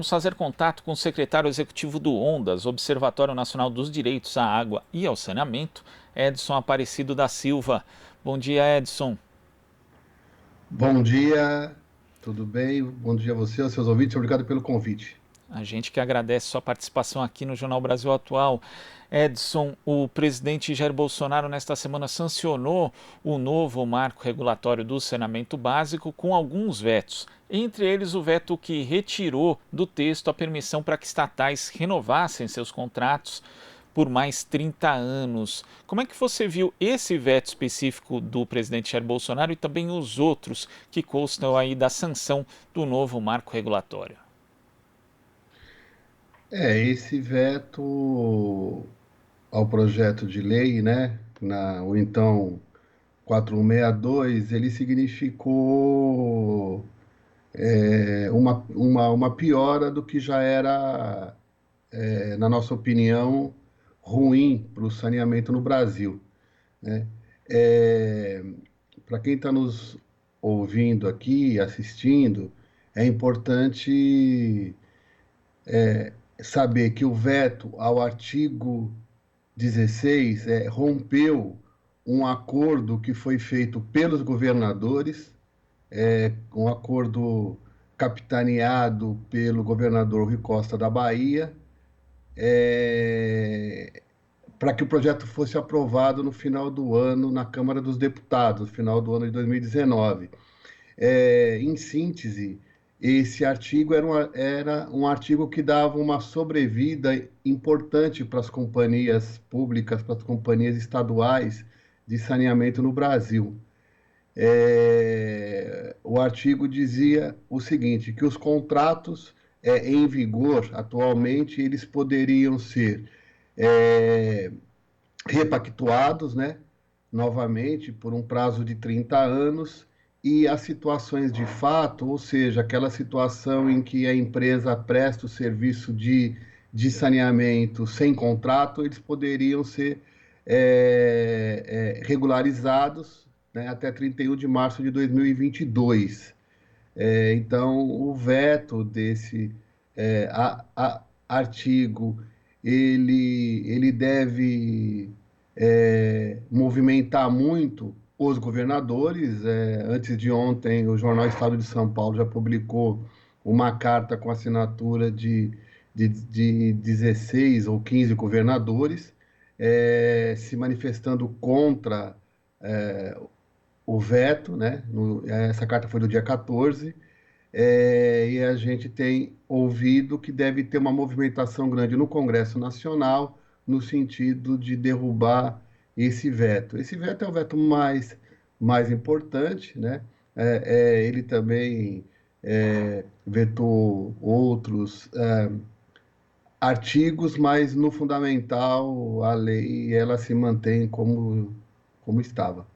vamos fazer contato com o secretário executivo do ONDAS, Observatório Nacional dos Direitos à Água e ao Saneamento, Edson Aparecido da Silva. Bom dia, Edson. Bom dia, tudo bem? Bom dia a você, aos seus ouvintes, obrigado pelo convite. A gente que agradece sua participação aqui no Jornal Brasil Atual. Edson, o presidente Jair Bolsonaro nesta semana sancionou o novo marco regulatório do saneamento básico com alguns vetos. Entre eles, o veto que retirou do texto a permissão para que estatais renovassem seus contratos por mais 30 anos. Como é que você viu esse veto específico do presidente Jair Bolsonaro e também os outros que constam aí da sanção do novo marco regulatório? Esse veto ao projeto de lei, né, o então 4162, ele significou uma piora do que já era, na nossa opinião, ruim para o saneamento no Brasil, né? Para quem está nos ouvindo aqui, assistindo, é importante saber que o veto ao artigo 16 rompeu um acordo que foi feito pelos governadores, um acordo capitaneado pelo governador Rui Costa da Bahia, para que o projeto fosse aprovado no final do ano na Câmara dos Deputados, no final do ano de 2019. Em síntese, esse artigo era um artigo que dava uma sobrevida importante para as companhias públicas, para as companhias estaduais de saneamento no Brasil. O artigo dizia o seguinte, que os contratos em vigor atualmente, eles poderiam ser é, repactuados, né, novamente por um prazo de 30 anos, e as situações de fato, ou seja, aquela situação em que a empresa presta o serviço de saneamento sem contrato, eles poderiam ser regularizados, né, até 31 de março de 2022. Então, o veto desse artigo, ele deve movimentar muito os governadores. Antes de ontem, o jornal Estado de São Paulo já publicou uma carta com assinatura de 16 ou 15 governadores, se manifestando contra o veto, né? Essa carta foi do dia 14, e a gente tem ouvido que deve ter uma movimentação grande no Congresso Nacional no sentido de derrubar esse veto. Esse veto é o veto mais importante, né? Ele também vetou outros artigos, mas no fundamental a lei ela se mantém como estava.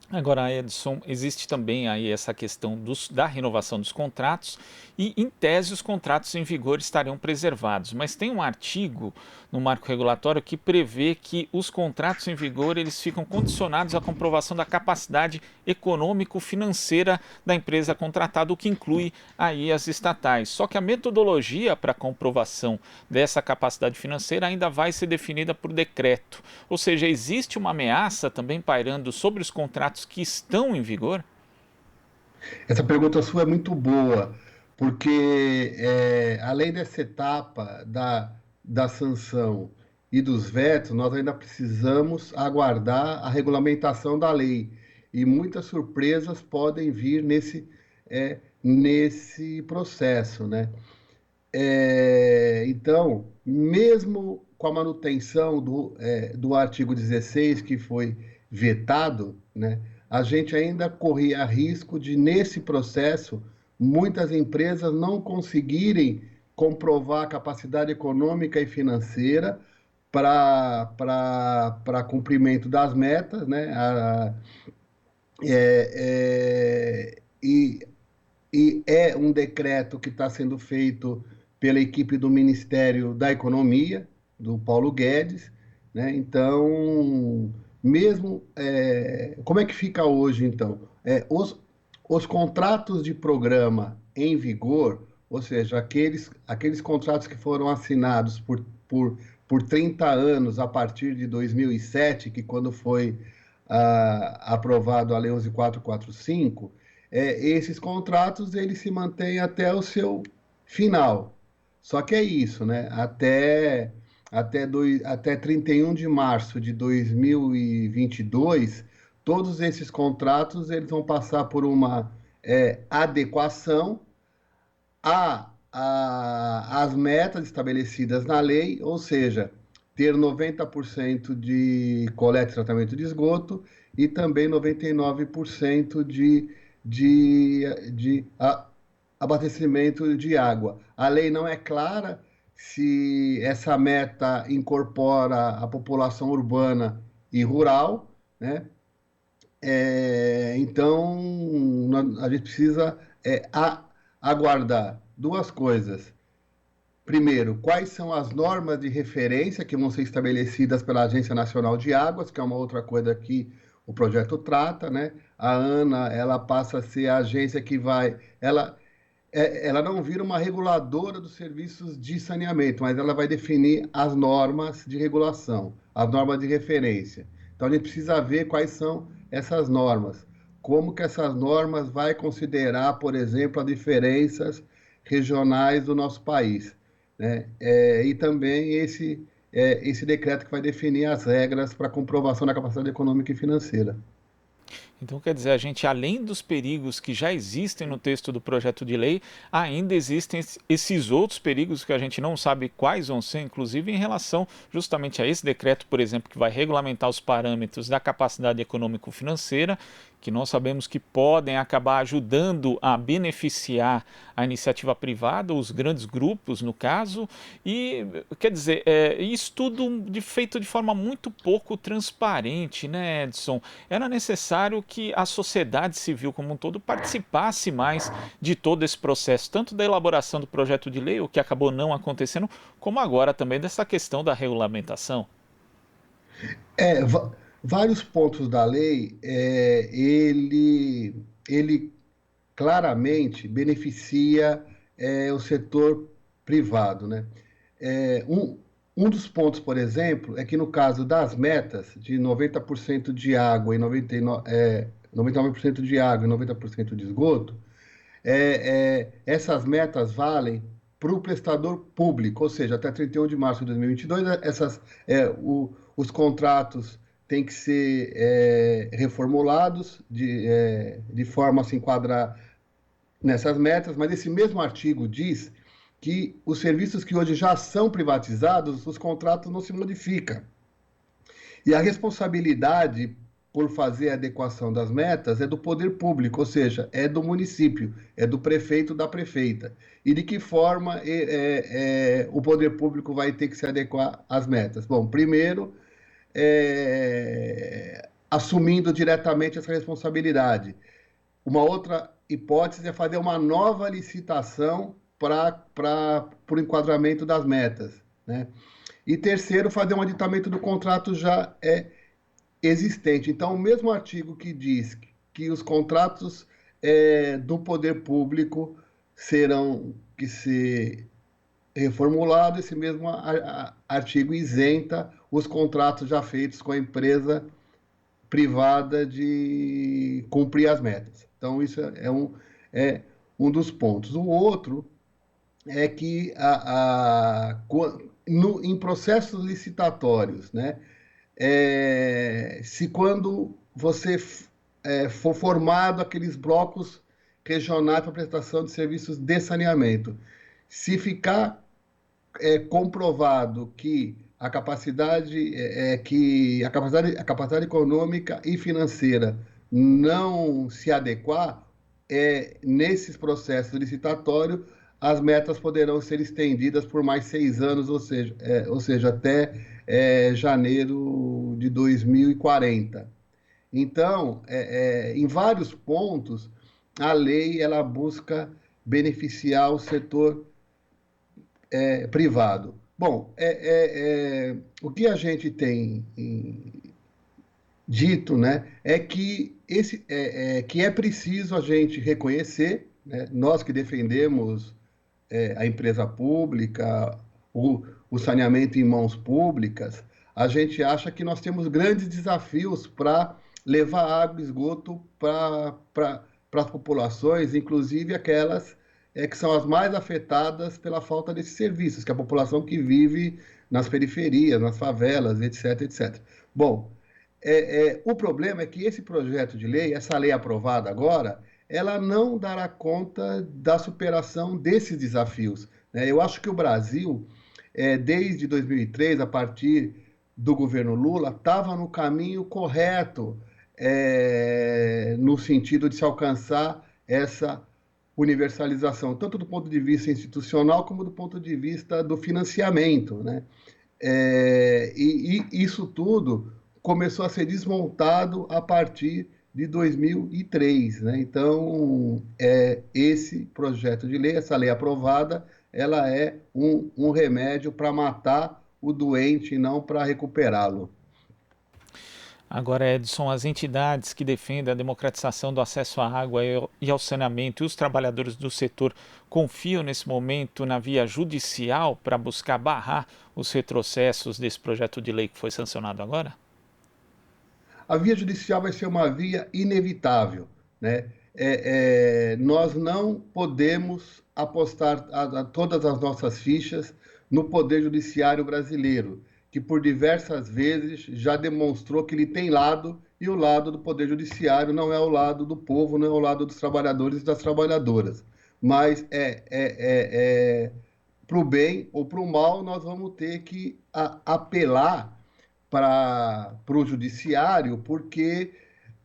Agora, Edson, existe também aí essa questão da renovação dos contratos e, em tese, os contratos em vigor estariam preservados. Mas tem um artigo no marco regulatório que prevê que os contratos em vigor eles ficam condicionados à comprovação da capacidade econômico-financeira da empresa contratada, o que inclui aí as estatais. Só que a metodologia para a comprovação dessa capacidade financeira ainda vai ser definida por decreto. Ou seja, existe uma ameaça também pairando sobre os contratos que estão em vigor? Essa pergunta sua é muito boa, porque além dessa etapa da sanção e dos vetos, nós ainda precisamos aguardar a regulamentação da lei. E muitas surpresas podem vir nesse processo, né? Então, mesmo com a manutenção do artigo 16, que foi vetado, né, a gente ainda corria risco de, nesse processo, muitas empresas não conseguirem comprovar a capacidade econômica e financeira para cumprimento das metas, né? E é um decreto que está sendo feito pela equipe do Ministério da Economia, do Paulo Guedes, né? Então, como é que fica hoje, então? Os contratos de programa em vigor ou seja, aqueles contratos que foram assinados por 30 anos a partir de 2007, que quando foi aprovado a Lei 11.445, esses contratos eles se mantêm até o seu final. Só que é isso, né? Até 31 de março de 2022, todos esses contratos eles vão passar por uma adequação às metas estabelecidas na lei, ou seja, ter 90% de coleta e tratamento de esgoto e também 99% de abastecimento de água. A lei não é clara se essa meta incorpora a população urbana e rural, né? Então, a gente precisa aguardar duas coisas. Primeiro, quais são as normas de referência que vão ser estabelecidas pela Agência Nacional de Águas, que é uma outra coisa que o projeto trata, né? A ANA, ela passa a ser a agência que vai, ela não vira uma reguladora dos serviços de saneamento, mas ela vai definir as normas de regulação, as normas de referência. Então a gente precisa ver quais são essas normas, como que essas normas vai considerar, por exemplo, as diferenças regionais do nosso país, né? E também esse decreto que vai definir as regras para comprovação da capacidade econômica e financeira. Então, quer dizer, a gente, além dos perigos que já existem no texto do projeto de lei, ainda existem esses outros perigos que a gente não sabe quais vão ser, inclusive em relação justamente a esse decreto, por exemplo, que vai regulamentar os parâmetros da capacidade econômico-financeira, que nós sabemos que podem acabar ajudando a beneficiar a iniciativa privada, os grandes grupos, no caso, e, quer dizer, isso tudo feito de forma muito pouco transparente, né, Edson? Era necessário que a sociedade civil como um todo participasse mais de todo esse processo, tanto da elaboração do projeto de lei, o que acabou não acontecendo, como agora também dessa questão da regulamentação. É, va- Vários pontos da lei, ele claramente beneficia o setor privado, né? É, um, um dos pontos, por exemplo, é que no caso das metas de 90% de água e 99% de água e 90% de esgoto, essas metas valem para o prestador público, ou seja, até 31 de março de 2022, os contratos têm que ser reformulados de forma a se enquadrar nessas metas, mas esse mesmo artigo diz que os serviços que hoje já são privatizados, os contratos não se modificam. E a responsabilidade por fazer a adequação das metas é do poder público, ou seja, é do município, é do prefeito, da prefeita. E de que forma o poder público vai ter que se adequar às metas? Bom, primeiro, assumindo diretamente essa responsabilidade. Uma outra hipótese é fazer uma nova licitação para o enquadramento das metas, né? E terceiro, fazer um aditamento do contrato já existente. Então, o mesmo artigo que diz que os contratos do poder público serão que ser reformulados, esse mesmo artigo isenta os contratos já feitos com a empresa privada de cumprir as metas. Então, isso é um dos pontos. O outro é que em processos licitatórios, né, se quando você for formado aqueles blocos regionais para prestação de serviços de saneamento, se ficar comprovado que a capacidade econômica e financeira não se adequar, nesses processos licitatórios, as metas poderão ser estendidas por mais 6 anos, ou seja até janeiro de 2040. Então, em vários pontos, a lei ela busca beneficiar o setor privado. Bom, o que a gente tem dito, né, é que que é preciso a gente reconhecer, né, nós que defendemos a empresa pública, o saneamento em mãos públicas, a gente acha que nós temos grandes desafios para levar água e esgoto para as populações, inclusive aquelas que são as mais afetadas pela falta desses serviços, que é a população que vive nas periferias, nas favelas, etc, etc. Bom, o problema é que esse projeto de lei, essa lei aprovada agora, ela não dará conta da superação desses desafios, né? Eu acho que o Brasil, desde 2003, a partir do governo Lula, estava no caminho correto, no sentido de se alcançar essa universalização, tanto do ponto de vista institucional como do ponto de vista do financiamento, né? E isso tudo começou a ser desmontado a partir de 2003, né? Então, esse projeto de lei, essa lei aprovada, ela é um remédio para matar o doente e não para recuperá-lo. Agora, Edson, as entidades que defendem a democratização do acesso à água e ao saneamento e os trabalhadores do setor confiam nesse momento na via judicial para buscar barrar os retrocessos desse projeto de lei que foi sancionado agora? A via judicial vai ser uma via inevitável, né? Nós não podemos apostar todas as nossas fichas no Poder Judiciário brasileiro, que por diversas vezes já demonstrou que ele tem lado, e o lado do Poder Judiciário não é o lado do povo, não é o lado dos trabalhadores e das trabalhadoras. Mas para o bem ou para o mal, nós vamos ter que apelar para o judiciário, porque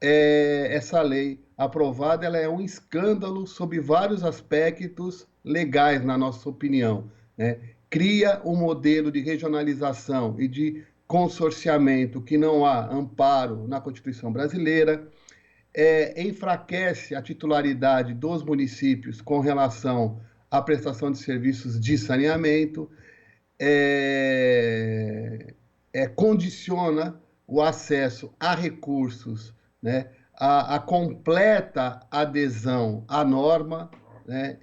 essa lei aprovada ela é um escândalo sob vários aspectos legais, na nossa opinião, né? Cria um modelo de regionalização e de consorciamento que não há amparo na Constituição brasileira, enfraquece a titularidade dos municípios com relação à prestação de serviços de saneamento, condiciona o acesso a recursos, né, a completa adesão à norma, né,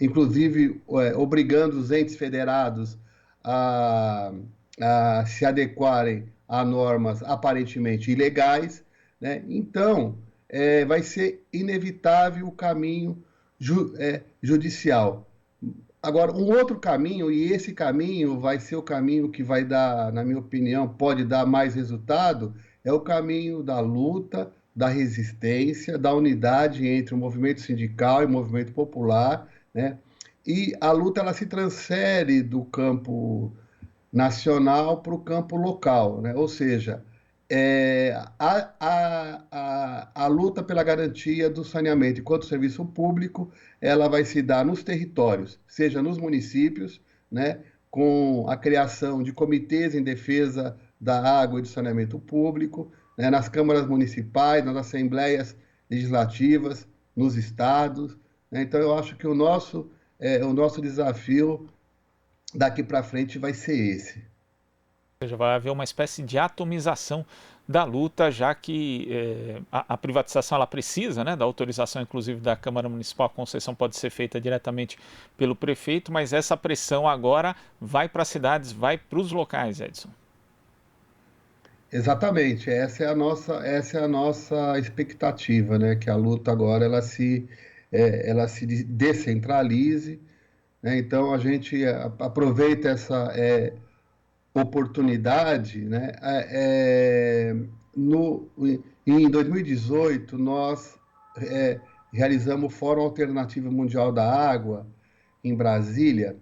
inclusive obrigando os entes federados a, a se adequarem a normas aparentemente ilegais, né? Então, vai ser inevitável o caminho judicial. Agora, um outro caminho, e esse caminho vai ser o caminho que vai dar, na minha opinião, pode dar mais resultado, é o caminho da luta, da resistência, da unidade entre o movimento sindical e o movimento popular, né? E a luta ela se transfere do campo nacional para o campo local, né? Ou seja, a luta pela garantia do saneamento enquanto serviço público, ela vai se dar nos territórios, seja nos municípios, né, com a criação de comitês em defesa da água e do saneamento público, né, nas câmaras municipais, nas assembleias legislativas, nos estados, né? Então, eu acho que o nosso desafio daqui para frente vai ser esse. Seja, vai haver uma espécie de atomização da luta, já que a privatização ela precisa, né, da autorização, inclusive, da Câmara Municipal. A concessão pode ser feita diretamente pelo prefeito, mas essa pressão agora vai para as cidades, vai para os locais, Edson. Exatamente, essa é a nossa expectativa, né? Que a luta agora ela se descentralize, né? Então a gente aproveita essa oportunidade, né? Em 2018 nós realizamos o Fórum Alternativo Mundial da Água em Brasília,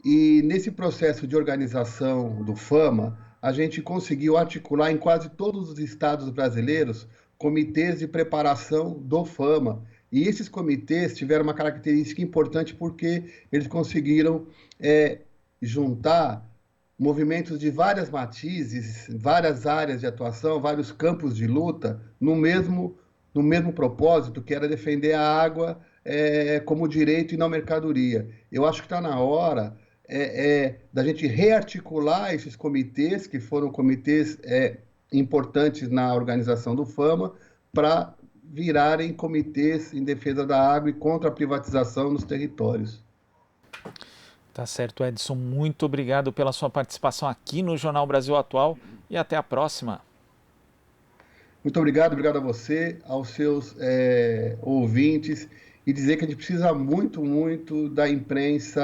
e nesse processo de organização do FAMA, a gente conseguiu articular em quase todos os estados brasileiros comitês de preparação do FAMA. E esses comitês tiveram uma característica importante porque eles conseguiram juntar movimentos de várias matizes, várias áreas de atuação, vários campos de luta, no mesmo propósito, que era defender a água como direito e não mercadoria. Eu acho que está na hora da gente rearticular esses comitês, que foram comitês importantes na organização do FAMA, para virarem comitês em defesa da água e contra a privatização nos territórios. Tá certo, Edson. Muito obrigado pela sua participação aqui no Jornal Brasil Atual e até a próxima. Muito obrigado, obrigado a você, aos seus ouvintes, e dizer que a gente precisa muito, muito da imprensa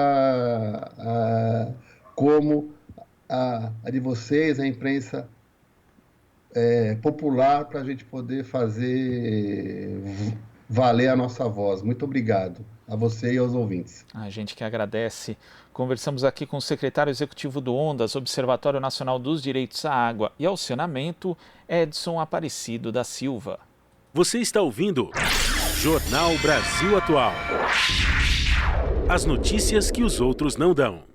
como a de vocês, a imprensa popular, para a gente poder fazer valer a nossa voz. Muito obrigado a você e aos ouvintes. A gente que agradece. Conversamos aqui com o secretário executivo do ONDAS, Observatório Nacional dos Direitos à Água e ao Saneamento, Edson Aparecido da Silva. Você está ouvindo Jornal Brasil Atual. As notícias que os outros não dão.